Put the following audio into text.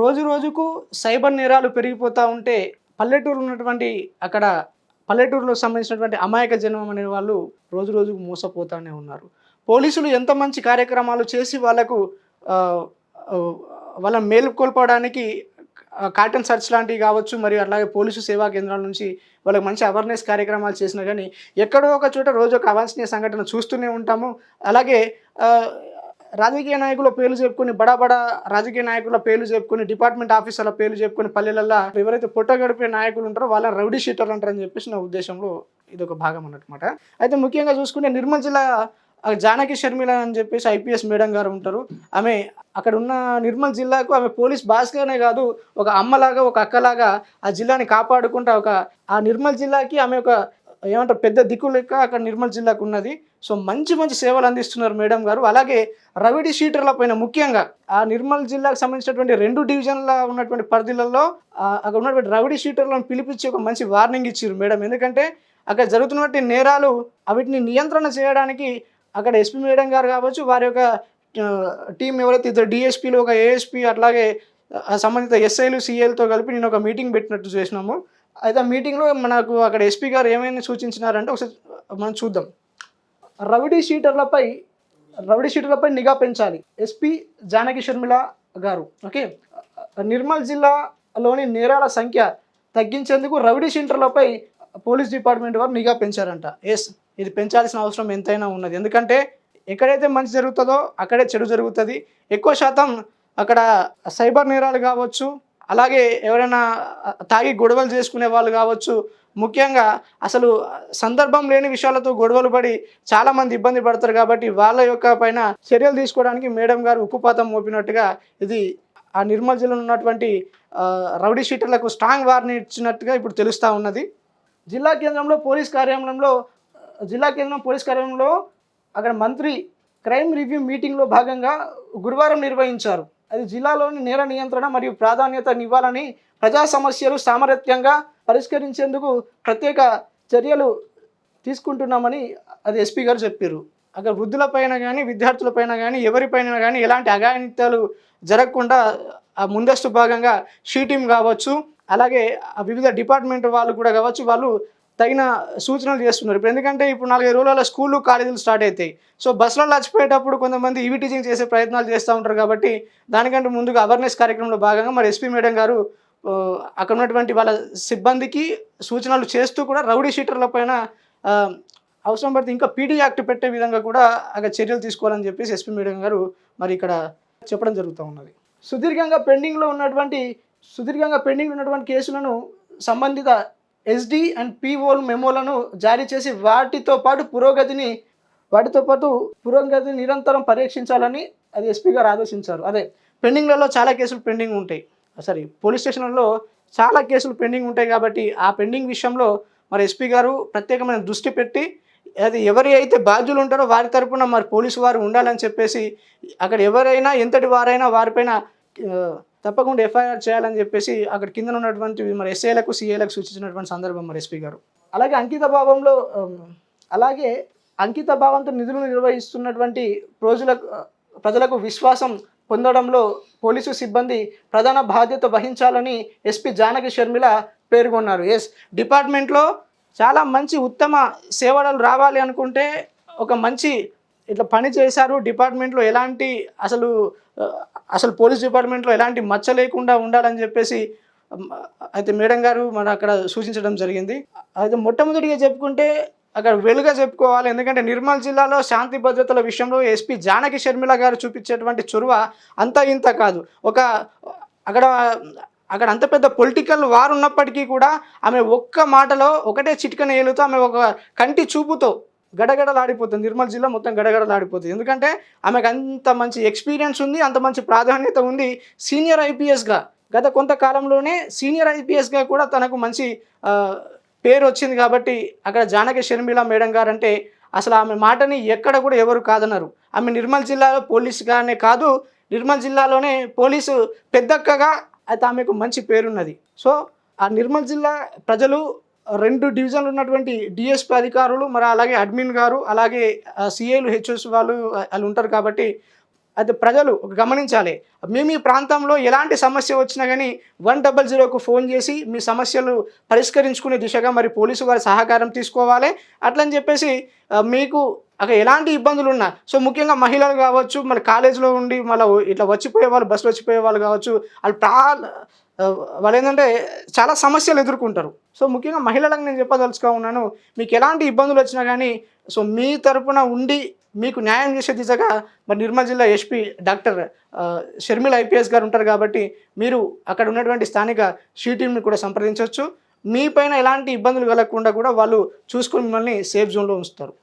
రోజు రోజుకు సైబర్ నేరాలు పెరిగిపోతూ ఉంటే పల్లెటూరులో ఉన్నటువంటి అక్కడ పల్లెటూరులో సంబంధించినటువంటి అమాయక జనం అనే వాళ్ళు రోజు రోజుకు మోసపోతూనే ఉన్నారు. పోలీసులు ఎంత మంచి కార్యక్రమాలు చేసి వాళ్ళకు ఆహ్, ఆహ్, వాళ్ళని మేలుకొల్పడానికి కార్టన్ సెర్చ్ లాంటివి కావచ్చు, మరియు అలాగే పోలీసు సేవా కేంద్రాల నుంచి వాళ్ళకి మంచి అవేర్‌నెస్ కార్యక్రమాలు చేసినా గానీ, ఎక్కడో ఒక చోట రోజు ఒక అవాంఛనీయ సంఘటన చూస్తూనే ఉంటాము. అలాగే ఆహ్, రాజకీయ నాయకుల పేర్లు చెప్పుకొని బడా బడా రాజకీయ నాయకుల పేర్లు చెప్పుకొని, డిపార్ట్మెంట్ ఆఫీసర్ల పేర్లు చెప్పుకొని పల్లెలల్లా ఎవరైతే పొట్ట గడిపే నాయకులు ఉంటారో వాళ్ళని రౌడీ షీటర్లు అంటారని చెప్పేసి నా ఉద్దేశంలో ఇదొక భాగం అన్నమాట. అయితే ముఖ్యంగా చూసుకుంటే నిర్మల్ జిల్లా జానకి షర్మిల అని చెప్పేసి ఐపీఎస్ మేడం గారు ఉంటారు. ఆమె అక్కడ ఉన్న నిర్మల్ జిల్లాకు ఆమె పోలీస్ బాస్‌గానే కాదు, ఒక అమ్మలాగా, ఒక అక్కలాగా ఆ జిల్లాని కాపాడుకుంటా ఆ నిర్మల్ జిల్లాకి ఆమె ఒక ఏమంటారు పెద్ద దిక్కు లెక్క అక్కడ నిర్మల్ జిల్లాకు ఉన్నది. సో మంచి మంచి సేవలు అందిస్తున్నారు మేడం గారు. అలాగే రౌడీ షీటర్ల పైన ముఖ్యంగా ఆ నిర్మల్ జిల్లాకు సంబంధించినటువంటి 2 డివిజన్‌ల ఉన్నటువంటి పరిధిలలో అక్కడ ఉన్నటువంటి రౌడీ షీటర్లను పిలిపించి ఒక మంచి వార్నింగ్ ఇచ్చిర్రు మేడం. ఎందుకంటే అక్కడ జరుగుతున్నటువంటి నేరాలు వీటిని నియంత్రణ చేయడానికి అక్కడ ఎస్పీ మేడం గారు కావచ్చు, వారి యొక్క టీమ్ ఎవరైతే ఇద్దరు డీఎస్పీలు, ఒక ఏఎస్పీ, అట్లాగే సంబంధిత ఎస్ఐలు, సీఐలతో కలిపి నేను ఒక మీటింగ్ పెట్టినట్టు చేసినాము. అయితే ఆ మీటింగ్‌లో మనకు అక్కడ ఎస్పీ గారు ఏమైనా సూచించినారంటే ఒకసారి మనం చూద్దాం. రౌడీ షీటర్లపై రౌడీ షీటర్లపై నిఘా పెంచాలి. ఎస్పీ జానకి షర్మిల గారు. ఓకే. నిర్మల్ జిల్లాలోని నేరాల సంఖ్య తగ్గించేందుకు రౌడీ షీటర్లపై పోలీస్ డిపార్ట్మెంట్ వారు నిఘా పెంచారంట. యెస్. ఇది పెంచాల్సిన అవసరం ఎంతైనా ఉన్నది. ఎందుకంటే ఎక్కడైతే మంచి జరుగుతుందో అక్కడే చెడు జరుగుతుంది. ఎక్కువ శాతం అక్కడ సైబర్ నేరాలు కావచ్చు, అలాగే ఎవరైనా తాగి గొడవలు చేసుకునే వాళ్ళు కావచ్చు, ముఖ్యంగా అసలు సందర్భం లేని విషయాలతో గొడవలు పడి చాలామంది ఇబ్బంది పడతారు. కాబట్టి వాళ్ళ యొక్క పైన చర్యలు తీసుకోవడానికి మేడం గారు ఉక్కుపాతం మోపినట్టుగా ఇది ఆ నిర్మల్ జిల్లాలో ఉన్నటువంటి రౌడీ షీటర్లకు స్ట్రాంగ్ వార్నింగ్ ఇచ్చినట్టుగా ఇప్పుడు తెలుస్తూ ఉన్నది. జిల్లా కేంద్రంలో పోలీస్ కార్యాలయంలో అక్కడ మంత్రి క్రైమ్ రివ్యూ మీటింగ్లో భాగంగా గురువారం నిర్వహించారు. అది జిల్లాలోని నేర నియంత్రణ మరియు ప్రాధాన్యతనివ్వాలని, ప్రజా సమస్యలు సామరస్యంగా పరిష్కరించేందుకు ప్రత్యేక చర్యలు తీసుకుంటున్నామని అది ఎస్పీ గారు చెప్పారు. అక్కడ వృద్ధులపైన కానీ, విద్యార్థులపైన కానీ, ఎవరిపైన కానీ ఎలాంటి అఘాయిత్యాలు జరగకుండా ముందస్తు భాగంగా షీ టీమ్ కావచ్చు, అలాగే వివిధ డిపార్ట్మెంట్ వాళ్ళు కూడా కావచ్చు, వాళ్ళు తగిన సూచనలు చేస్తున్నారు. ఇప్పుడు ఎందుకంటే ఇప్పుడు 4-5 రోజులలో స్కూళ్ళు, కాలేజీలు స్టార్ట్ అవుతాయి. సో బస్సులో చచ్చిపోయేటప్పుడు కొంతమంది ఈవీ టీచింగ్ చేసే ప్రయత్నాలు చేస్తూ ఉంటారు. కాబట్టి దానికంటే ముందుగా అవేర్నెస్ కార్యక్రమంలో భాగంగా మరి ఎస్పీ మేడం గారు అక్కడ ఉన్నటువంటి వాళ్ళ సిబ్బందికి సూచనలు చేస్తూ కూడా రౌడీ షీటర్ల పైన అవసరం పడితే ఇంకా పీడీ యాక్ట్ పెట్టే విధంగా కూడా అక్కడ చర్యలు తీసుకోవాలని చెప్పేసి ఎస్పీ మేడం గారు మరి ఇక్కడ చెప్పడం జరుగుతూ ఉన్నది. సుదీర్ఘంగా పెండింగ్లో ఉన్నటువంటి కేసులను సంబంధిత ఎస్డీ అండ్ పీఓల్ మెమోలను జారీ చేసి వాటితో పాటు పురోగతిని నిరంతరం పరీక్షించాలని అది ఎస్పీ గారు ఆదేశించారు. అదే పెండింగ్లలో చాలా కేసులు పెండింగ్ ఉంటాయి. పోలీస్ స్టేషన్లలో చాలా కేసులు పెండింగ్ ఉంటాయి. కాబట్టి ఆ పెండింగ్ విషయంలో మరి ఎస్పీ గారు ప్రత్యేకమైన దృష్టి పెట్టి అది ఎవరి అయితే బాధ్యులు ఉంటారో వారి తరపున మరి పోలీసు వారు ఉండాలని చెప్పేసి, అక్కడ ఎవరైనా ఎంతటి వారైనా వారిపైన తప్పకుండా ఎఫ్ఐఆర్ చేయాలని చెప్పేసి అక్కడ కింద ఉన్నటువంటి మరి ఎస్ఐలకు, సిఐలకు సూచించినటువంటి సందర్భం మరి ఎస్పీ గారు. అలాగే అంకిత భావంతో నిధులు నిర్వహిస్తున్నటువంటి ప్రజలకు విశ్వాసం పొందడంలో పోలీసు సిబ్బంది ప్రధాన బాధ్యత వహించాలని ఎస్పీ జానకి షర్మిల పేర్కొన్నారు. ఎస్, డిపార్ట్మెంట్లో చాలా మంచి ఉత్తమ సేవలు రావాలి అనుకుంటే ఒక మంచి ఇట్లా పని చేశారు. డిపార్ట్మెంట్లో ఎలాంటి అసలు పోలీస్ డిపార్ట్మెంట్లో ఎలాంటి మచ్చ లేకుండా ఉండాలని చెప్పేసి అయితే మేడం గారు మన అక్కడ సూచించడం జరిగింది. అయితే మొట్టమొదటిగా చెప్పుకుంటే అక్కడ వెలుగా చెప్పుకోవాలి. ఎందుకంటే నిర్మల్ జిల్లాలో శాంతి భద్రతల విషయంలో ఎస్పీ జానకి షర్మిల గారు చూపించేటువంటి చొరవ అంతా ఇంత కాదు. అక్కడ అంత పెద్ద పొలిటికల్ వార్ ఉన్నప్పటికీ కూడా ఆమె ఒక్క మాటలో ఒకటే చిటికన ఏలుతో ఆమె ఒక కంటి చూపుతో గడగడలాడిపోతుంది. నిర్మల్ జిల్లా మొత్తం గడగడలాడిపోతుంది. ఎందుకంటే ఆమెకు అంత మంచి ఎక్స్పీరియన్స్ ఉంది, అంత మంచి ప్రాధాన్యత ఉంది. సీనియర్ ఐపీఎస్గా గత కొంతకాలంలోనే సీనియర్ ఐపీఎస్గా కూడా తనకు మంచి పేరు వచ్చింది. కాబట్టి అక్కడ జానకి షర్మిల మేడం గారు అంటే అసలు ఆమె మాటని ఎక్కడ కూడా ఎవరు కాదన్నారు. ఆమె నిర్మల్ జిల్లాలో పోలీసుగానే కాదు, నిర్మల్ జిల్లాలోనే పోలీసు పెద్దక్కగా అయితే ఆమెకు మంచి పేరున్నది. సో ఆ నిర్మల్ జిల్లా ప్రజలు 2 డివిజన్లు ఉన్నటువంటి డిఎస్పీ అధికారులు, మరి అలాగే అడ్మిన్ గారు, అలాగే సిఐలు, హెచ్ఓస్ వాళ్ళు ఉంటారు. కాబట్టి అది ప్రజలు గమనించాలి. మీ ప్రాంతంలో ఎలాంటి సమస్య వచ్చినా కానీ 100కు ఫోన్ చేసి మీ సమస్యలు పరిష్కరించుకునే దిశగా మరి పోలీసు వారి సహకారం తీసుకోవాలి. అట్లని చెప్పేసి మీకు అక్కడ ఎలాంటి ఇబ్బందులు ఉన్నా, సో ముఖ్యంగా మహిళలు కావచ్చు, మళ్ళీ కాలేజీలో ఉండి మళ్ళీ ఇట్లా వచ్చిపోయే వాళ్ళు, బస్సులో వచ్చిపోయే వాళ్ళు కావచ్చు, వాళ్ళు ఏంటంటే చాలా సమస్యలు ఎదుర్కొంటారు. సో ముఖ్యంగా మహిళలకు నేను చెప్పదలుచుగా ఉన్నాను, మీకు ఎలాంటి ఇబ్బందులు వచ్చినా కానీ సో మీ తరపున ఉండి మీకు న్యాయం చేసే దిశగా మరి నిర్మల్ జిల్లా ఎస్పీ డాక్టర్ షర్మిల ఐపీఎస్ గారు ఉంటారు. కాబట్టి మీరు అక్కడ ఉన్నటువంటి స్థానిక షీ టీమ్ని కూడా సంప్రదించవచ్చు. మీ పైన ఎలాంటి ఇబ్బందులు కలగకుండా కూడా వాళ్ళు చూసుకొని మిమ్మల్ని సేఫ్ జోన్లో ఉంచుతారు.